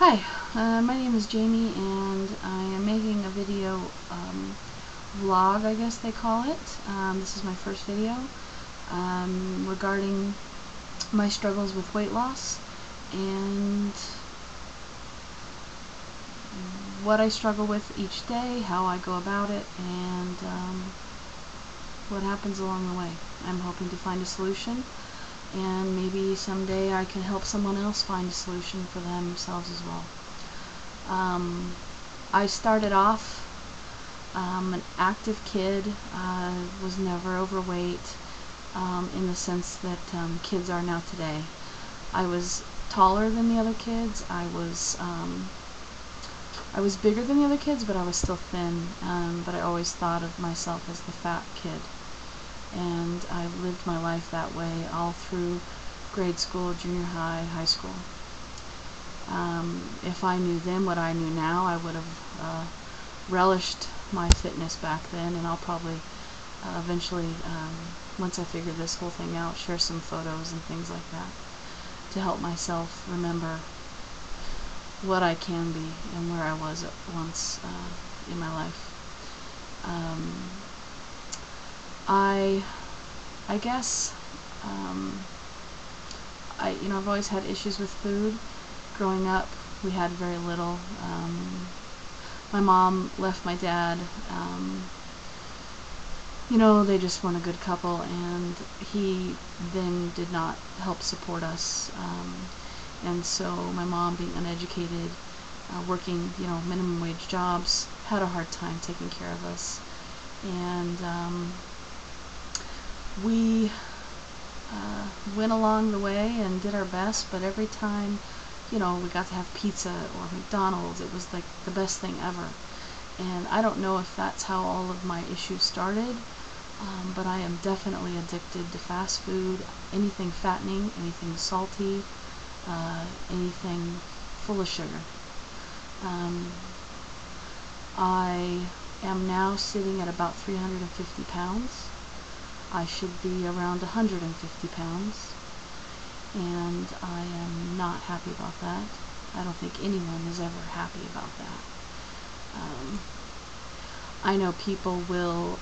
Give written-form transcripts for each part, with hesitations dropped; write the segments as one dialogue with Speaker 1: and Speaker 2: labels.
Speaker 1: Hi, my name is Jamie, and I am making a video vlog, I guess they call it. This is my first video regarding my struggles with weight loss and what I struggle with each day, how I go about it, and what happens along the way. I'm hoping to find a solution, and maybe someday I can help someone else find a solution for themselves as well. I started off an active kid, was never overweight in the sense that kids are now today. I was taller than the other kids. I was bigger than the other kids, but I was still thin, but I always thought of myself as the fat kid. And I've lived my life that way all through grade school, junior high, high school. If I knew then what I knew now, I would have relished my fitness back then, and I'll probably eventually, once I figure this whole thing out, share some photos and things like that to help myself remember what I can be and where I was at once in my life. I guess I've always had issues with food. Growing up, we had very little. My mom left my dad. They just weren't a good couple, and he then did not help support us. And so my mom, being uneducated, working minimum wage jobs, had a hard time taking care of us. And we went along the way and did our best, but every time we got to have pizza or McDonald's, it was like the best thing ever. And I don't know if that's how all of my issues started, but I am definitely addicted to fast food, anything fattening, anything salty, anything full of sugar. I am now sitting at about 350 pounds. I should be around 150 pounds, and I am not happy about that. I don't think anyone is ever happy about that. I know people will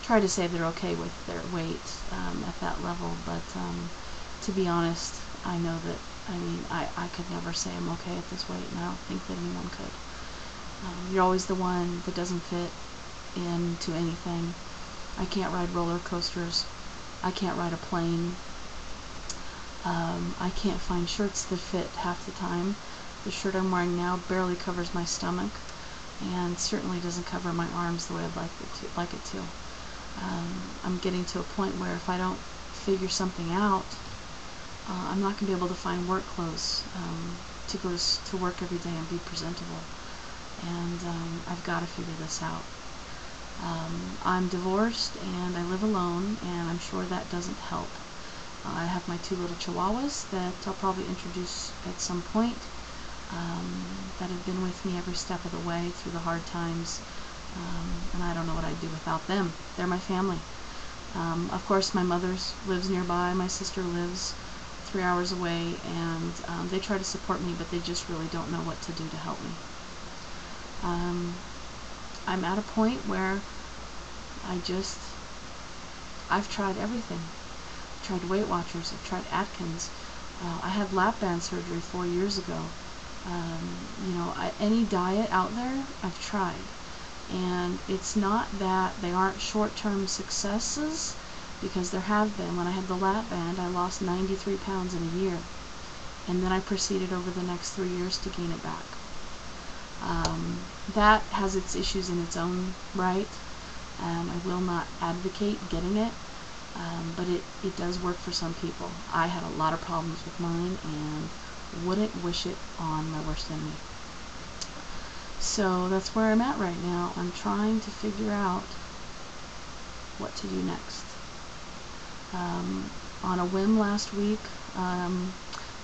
Speaker 1: try to say they're okay with their weight at that level, but to be honest, I know that, I could never say I'm okay at this weight, and I don't think that anyone could. You're always the one that doesn't fit into anything. I can't ride roller coasters. I can't ride a plane. I can't find shirts that fit half the time. The shirt I'm wearing now barely covers my stomach, and certainly doesn't cover my arms the way I'd like it to. I'm getting to a point where if I don't figure something out, I'm not going to be able to find work clothes to go to work every day and be presentable. And I've got to figure this out. I'm divorced and I live alone, and I'm sure that doesn't help. I have my 2 little chihuahuas that I'll probably introduce at some point, that have been with me every step of the way through the hard times, and I don't know what I'd do without them. They're my family. Of course, my mother lives nearby, my sister lives 3 hours away, and they try to support me, but they just really don't know what to do to help me. I'm at a point where I've tried everything. I've tried Weight Watchers, I've tried Atkins. I had lap band surgery 4 years ago. Any diet out there, I've tried. And it's not that they aren't short-term successes, because there have been. When I had the lap band, I lost 93 pounds in a year. And then I proceeded over the next 3 years to gain it back. That has its issues in its own right. I will not advocate getting it, but it does work for some people. I had a lot of problems with mine and wouldn't wish it on my worst enemy. So that's where I'm at right now. I'm trying to figure out what to do next. On a whim last week,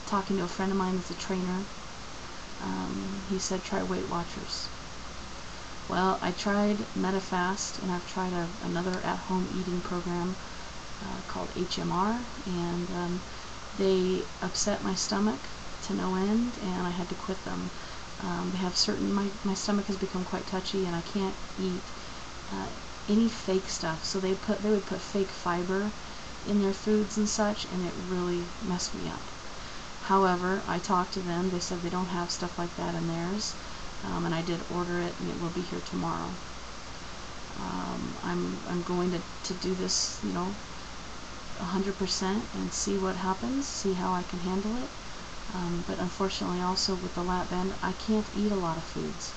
Speaker 1: talking to a friend of mine that's a trainer, he said try Weight Watchers. Well, I tried MetaFast, and I've tried another at-home eating program called HMR, and they upset my stomach to no end, and I had to quit them. They have certain, my stomach has become quite touchy, and I can't eat any fake stuff. So they would put fake fiber in their foods and such, and it really messed me up. However, I talked to them. They said they don't have stuff like that in theirs, and I did order it, and it will be here tomorrow. I'm going to do this, 100% and see what happens, see how I can handle it. But unfortunately, also with the lap band, I can't eat a lot of foods.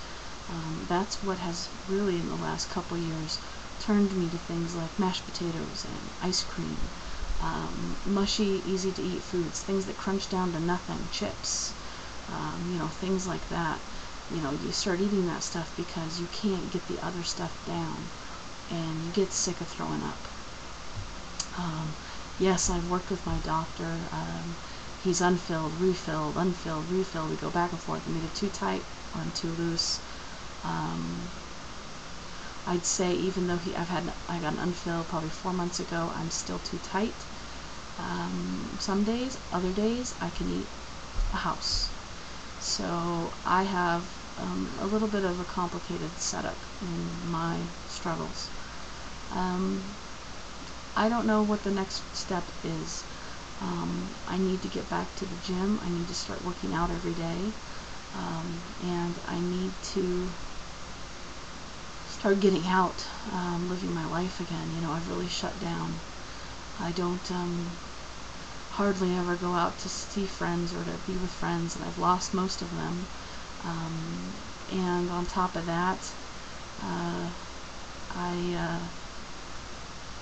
Speaker 1: That's what has really, in the last couple years, turned me to things like mashed potatoes and ice cream, mushy, easy to eat foods, things that crunch down to nothing, chips, things like that. You start eating that stuff because you can't get the other stuff down, and you get sick of throwing up. Yes, I've worked with my doctor. He's unfilled, refilled, unfilled, refilled. We go back and forth. I'm either too tight or I'm too loose. I'd say even though I got an unfilled probably 4 months ago, I'm still too tight. Some days, other days, I can eat a house. So I have a little bit of a complicated setup in my struggles. I don't know what the next step is. I need to get back to the gym. I need to start working out every day. And I need to start getting out, living my life again. I've really shut down. I don't hardly ever go out to see friends or to be with friends, and I've lost most of them. And on top of that,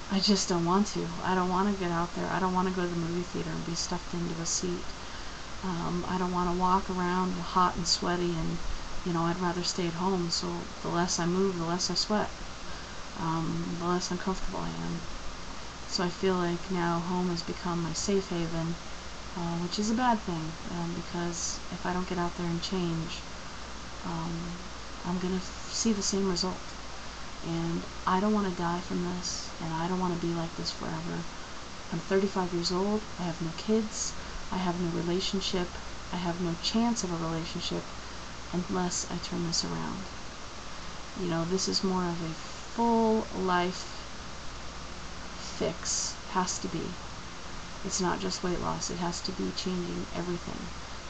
Speaker 1: I just don't want to. I don't want to get out there. I don't want to go to the movie theater and be stuffed into a seat. I don't want to walk around hot and sweaty, and I'd rather stay at home. So the less I move, the less I sweat. The less uncomfortable I am. So I feel like now home has become my safe haven, which is a bad thing, because if I don't get out there and change, I'm going to see the same result. And I don't want to die from this, and I don't want to be like this forever. I'm 35 years old. I have no kids. I have no relationship. I have no chance of a relationship unless I turn this around. This is more of a full life fix. Has to be. It's not just weight loss. It has to be changing everything.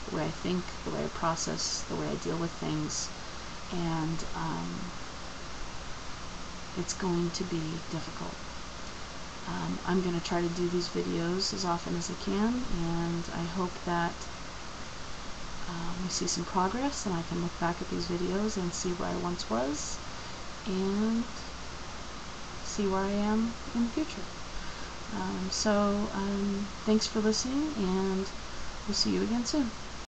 Speaker 1: The way I think, the way I process, the way I deal with things. And it's going to be difficult. I'm going to try to do these videos as often as I can, and I hope that we see some progress, and I can look back at these videos and see where I once was, and see where I am in the future. Thanks for listening, and we'll see you again soon.